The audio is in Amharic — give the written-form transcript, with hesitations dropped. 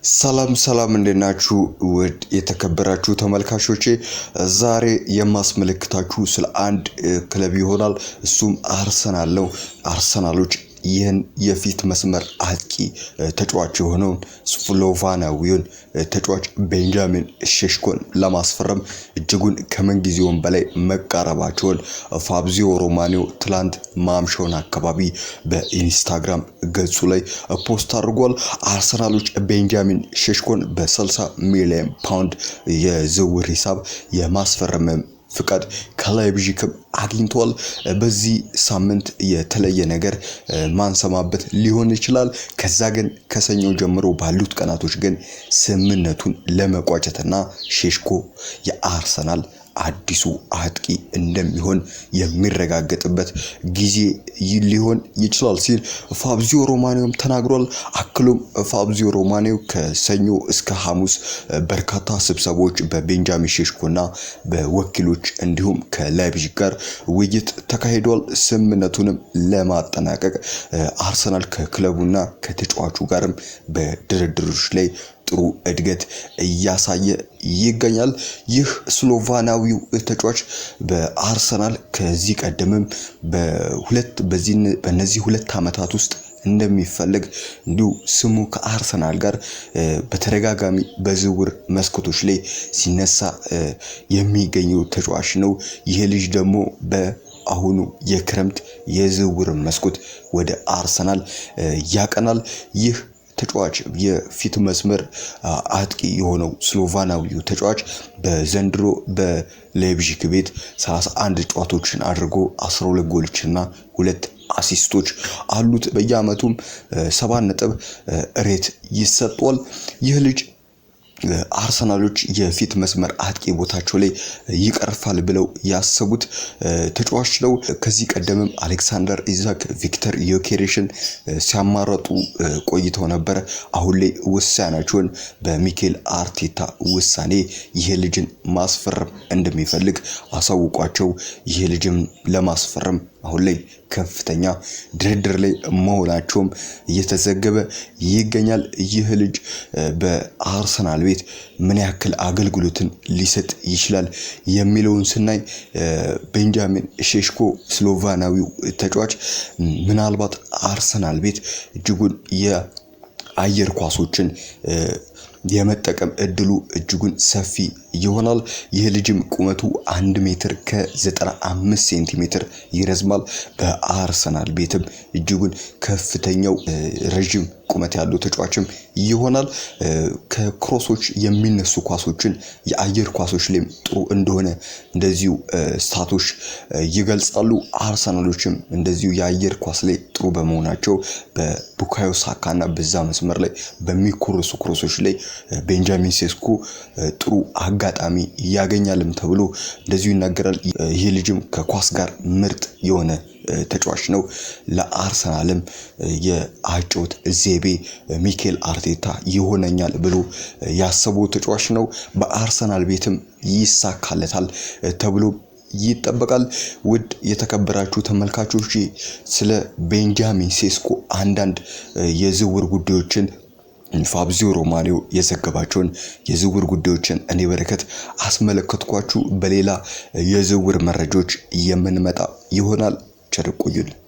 ሰላም እንደናችሁ ውድ የተከበራችሁ ተመልካቾቼ ዛሬ የማስመለክታችሁ ስለ አንድ ክለብ ይሆናል። እሱም አርሰናል ነው። አርሰናሎች ይህን የፊት መስመር አጥቂ ተጫዋች የሆነውን ስሎቫናዊውን ተጫዋች ቤንጃሚን ሼሽኮን ለማስፈረም እጅጉን ከመንጊዜውም በላይ መቃረባቸውን ፋብሪዚዮ ሮማኖ ትላንት ማምሻውን አካባቢ በኢንስታግራም ገጹ ላይ ፖስት አድርጓል። አርሰናሎች ቤንጃሚን ሼሽኮን በ60 ሚሊዮን ፓውንድ የዝውውር ሂሳብ የማስፈረም ፍቃድ ከላይፕዚግ አግኝቷል። በዚህ ሳምንት የተለየ ነገር ማንሰማበት ሊሆን ይችላል። ከዛ ግን ከሰኞ ጀምሮ ባሉት ቀናቶች ግን ስምምነቱን ለመቋጨትና ሼሽኮ የአርሰናል አዲሱ አጥቂ እንደሚሆን የሚረጋገጥበት ጊዜ ሊሆን ይችላል ሲል ፋብሪዚዮ ሮማኖም ተናግሯል። አክሎም ፋብሪዚዮ ሮማኖ ከሰኞ እስከ ሐሙስ በርካታ ስብሰባዎች በቤንጃሚን ሼሽኮና በወኪሎች እንዲሁም ከላይፕዚግ ጋር ውይይት ተካሂዷል። ስምምነቱንም ለማጠናቀቅ አርሰናል ከክለቡና ከተጫዋቹ ጋርም በድርድሮች ላይ ጥሩ እድገት እያሳየ ይገኛል። ይህ ስሎቫናዊው ተጫዋች በአርሰናል ከዚህ ቀደምም በእነዚህ ሁለት ዓመታት ውስጥ እንደሚፈልግ እንዲሁ ስሙ ከአርሰናል ጋር በተደጋጋሚ በዝውውር መስኮቶች ላይ ሲነሳ የሚገኘው ተጫዋች ነው። ይህ ልጅ ደግሞ በአሁኑ የክረምት የዝውውር መስኮት ወደ አርሰናል ያቀናል። ይህ ተጫዋች የፊት መስመር አጥቂ የሆነው ስሎቫናዊው ተጫዋች በዘንድሮ በላይፕዚግ ቤት 31 ጨዋታዎችን አድርጎ 12 ጎሎችና 2 አሲስቶች አሉት። በየአመቱም 7 ነጥብ ሬት ይሰጣል። ይህ ልጅ አርሰናሎች የፊት መስመር አጥቂ ቦታቸው ላይ ይቀርፋል ብለው ያሰቡት ተጫዋች ነው። ከዚህ ቀደምም አሌክሳንደር ኢዛክ፣ ቪክተር ዮኬሬሽን ሲያማረጡ ቆይተው ነበር። አሁን ላይ ውሳኔያቸውን በሚኬል አርቴታ ውሳኔ ይሄ ልጅን ማስፈረም እንደሚፈልግ አሳውቋቸው ይሄ ልጅም ለማስፈረም አሁን ላይ ከፍተኛ ድርድር ላይ መሆናቸውም እየተዘገበ ይገኛል። ይህ ልጅ በአርሰናል ቤት ምን ያክል አገልግሎትን ሊሰጥ ይችላል የሚለውን ስናይ ቤንጃሚን ሼሽኮ ስሎቫናዊው ተጫዋች ምናልባት አርሰናል ቤት እጅጉን የአየር ኳሶችን የመጠቀም እድሉ እጅጉን ሰፊ ይሆናል። ይህ ልጅም ቁመቱ 1 ሜትር ከ95 ሴንቲሜትር ይረዝማል። በአርሰናል ቤትም እጅጉን ከፍተኛው ረጅም ቁመት ያለው ተጫዋችም ይሆናል። ከክሮሶች የሚነሱ ኳሶችን የአየር ኳሶች ላይ ጥሩ እንደሆነ እንደዚሁ ስታቶች ይገልጻሉ። አርሰናሎችም እንደዚሁ የአየር ኳስ ላይ ጥሩ በመሆናቸው በቡካዮ ሳካና በዛ መስመር ላይ በሚኮርሱ ክሮሶች ላይ ቤንጃሚን ሼሽኮ ጥሩ አጋጣሚ ያገኛልም ተብሎ እንደዚሁ ይናገራል። ይሄ ልጅም ከኳስ ጋር ምርጥ የሆነ ተጫዋች ነው። ለአርሰናልም የአጨዋወት ዘይቤ ሚኬል አርቴታ ይሆነኛል ብሎ ያሰበው ተጫዋች ነው። በአርሰናል ቤትም ይሳካለታል ተብሎ ይጠበቃል። ውድ የተከበራችሁ ተመልካቾች ስለ ቤንጃሚን ሼሽኮ አንዳንድ የዝውውር ጉዳዮችን ፋብሪዚዮ ሮማኖ የዘገባቸውን የዝውውር ጉዳዮችን እኔ በረከት አስመለከትኳችሁ። በሌላ የዝውውር መረጃዎች የምንመጣ ይሆናል። ቸር ቆዩልን።